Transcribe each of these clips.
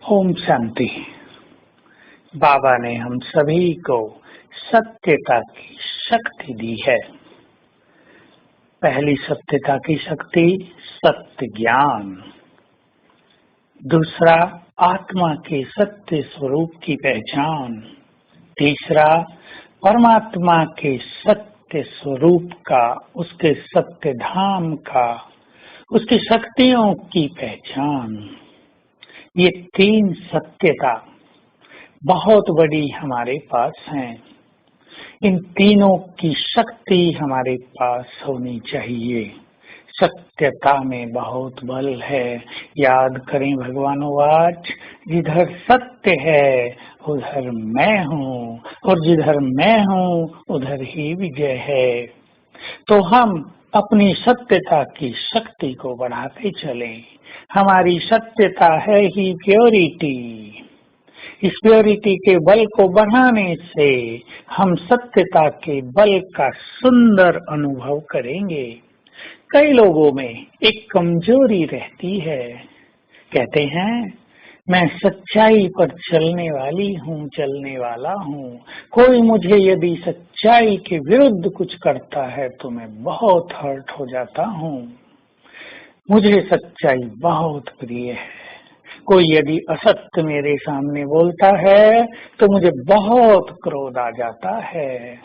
ओम शांति। बाबा ने हम सभी को सत्यता की शक्ति दी है। पहली सत्यता की शक्ति सत्य ज्ञान, दूसरा आत्मा के सत्य स्वरूप की पहचान, तीसरा परमात्मा के सत्य स्वरूप का, उसके सत्य धाम का, उसकी शक्तियों की पहचान। ये तीन सत्यता बहुत बड़ी हमारे पास हैं। इन तीनों की शक्ति हमारे पास होनी चाहिए। सत्यता में बहुत बल है। याद करें भगवानुवाच, जिधर सत्य है उधर मैं हूँ, और जिधर मैं हूँ उधर ही विजय है। तो हम अपनी सत्यता की शक्ति को बढ़ाते चलें। हमारी सत्यता है ही प्योरिटी। इस प्योरिटी के बल को बढ़ाने से हम सत्यता के बल का सुंदर अनुभव करेंगे। कई लोगों में एक कमजोरी रहती है। कहते हैं, मैं सच्चाई पर चलने वाली हूँ, चलने वाला हूँ। कोई मुझे यदि सच्चाई के विरुद्ध कुछ करता है तो मैं बहुत हर्ट हो जाता हूँ। मुझे सच्चाई बहुत प्रिय है। कोई यदि असत्य मेरे सामने बोलता है तो मुझे बहुत क्रोध आ जाता है।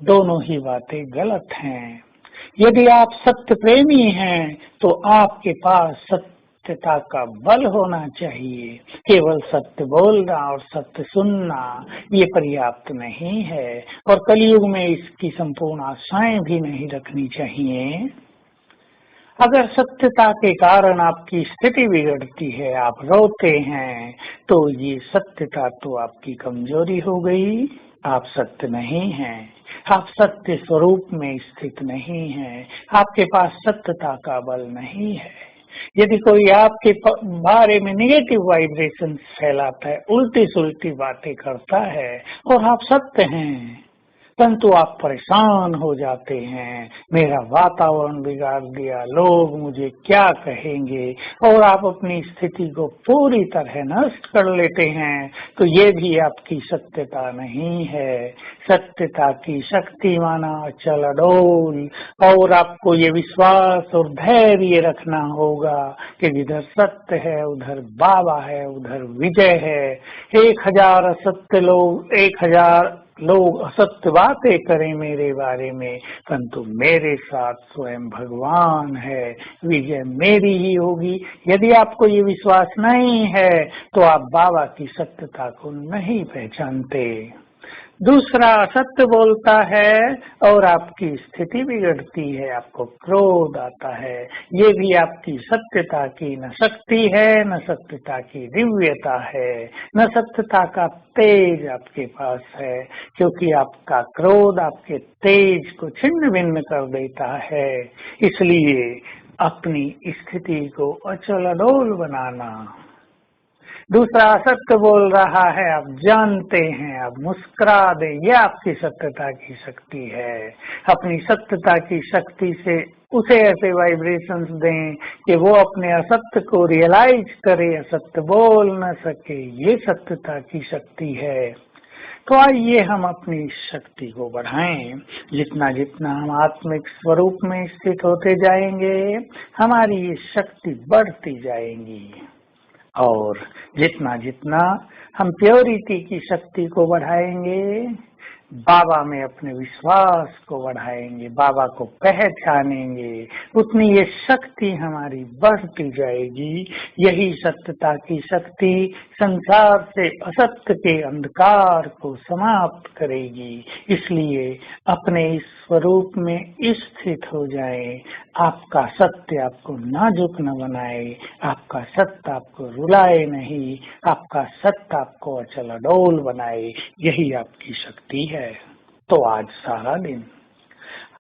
दोनों ही बातें गलत हैं। यदि आप सत्य प्रेमी हैं तो आपके पास सत्यता का बल होना चाहिए। केवल सत्य बोलना और सत्य सुनना ये पर्याप्त नहीं है, और कलयुग में इसकी संपूर्ण आशाएं भी नहीं रखनी चाहिए। अगर सत्यता के कारण आपकी स्थिति बिगड़ती है, आप रोते हैं, तो ये सत्यता तो आपकी कमजोरी हो गई। आप सत्य नहीं हैं। आप सत्य स्वरूप में स्थित नहीं हैं। आपके पास सत्यता का बल नहीं है। यदि कोई आपके बारे में नेगेटिव वाइब्रेशन फैलाता है, उल्टी सुल्टी बातें करता है, और आप सत्य हैं, परंतु आप परेशान हो जाते हैं। मेरा वातावरण बिगाड़ दिया, लोग मुझे क्या कहेंगे, और आप अपनी स्थिति को पूरी तरह नष्ट कर लेते हैं, तो ये भी आपकी सत्यता नहीं है। सत्यता की शक्ति माना अचल अडोल, और आपको ये विश्वास और धैर्य रखना होगा कि जिधर सत्य है उधर बाबा है, उधर विजय है। 1000 असत्य लोग, 1000 लोग असत्य बातें करें मेरे बारे में, परंतु मेरे साथ स्वयं भगवान है। विजय मेरी ही होगी। यदि आपको ये विश्वास नहीं है तो आप बाबा की सत्यता को नहीं पहचानते। दूसरा, असत्य बोलता है और आपकी स्थिति बिगड़ती है, आपको क्रोध आता है। ये भी आपकी सत्यता की न शक्ति है, न सत्यता की दिव्यता है, न सत्यता का तेज आपके पास है, क्योंकि आपका क्रोध आपके तेज को छिन्न भिन्न कर देता है। इसलिए अपनी स्थिति को अचल अडोल बनाना। दूसरा, असत्य बोल रहा है, आप जानते हैं, आप मुस्कुरा दे, ये आपकी सत्यता की शक्ति है। अपनी सत्यता की शक्ति से उसे ऐसे वाइब्रेशंस दें कि वो अपने असत्य को रियलाइज करे, असत्य बोल न सके। ये सत्यता की शक्ति है। तो आइए हम अपनी शक्ति को बढ़ाएं। जितना जितना हम आत्मिक स्वरूप में स्थित होते जाएंगे, हमारी ये शक्ति बढ़ती जाएंगी। और जितना जितना हम प्योरिटी की शक्ति को बढ़ाएंगे, बाबा में अपने विश्वास को बढ़ाएंगे, बाबा को पहचानेंगे, उतनी ये शक्ति हमारी बढ़ती जाएगी। यही सत्यता की शक्ति संसार से असत्य के अंधकार को समाप्त करेगी। इसलिए अपने इस स्वरूप में स्थित हो जाएं। आपका सत्य आपको नाजुक न बनाए, आपका सत्य आपको रुलाए नहीं, आपका सत्य आपको अचल अडोल बनाए। यही आपकी शक्ति है। तो आज सारा दिन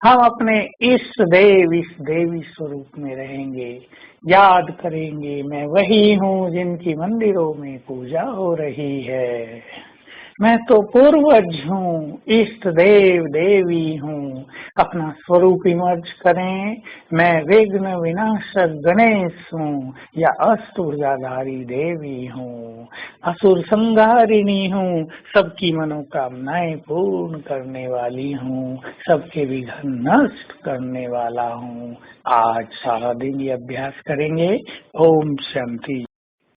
हम अपने इष्ट देव, इस देवी स्वरूप में रहेंगे। याद करेंगे, मैं वही हूँ जिनकी मंदिरों में पूजा हो रही है। मैं तो पूर्वज हूँ, इष्ट देव देवी हूँ, अपना स्वरूप इमर्ज करें। मैं विघ्न विनाशक गणेश हूँ या अष्टभुजाधारी देवी हूँ, असुर संहारिणी हूँ, सबकी मनोकामनाएं पूर्ण करने वाली हूँ, सबके विघ्न नष्ट करने वाला हूँ। आज सारा दिन ये अभ्यास करेंगे। ओम शांति।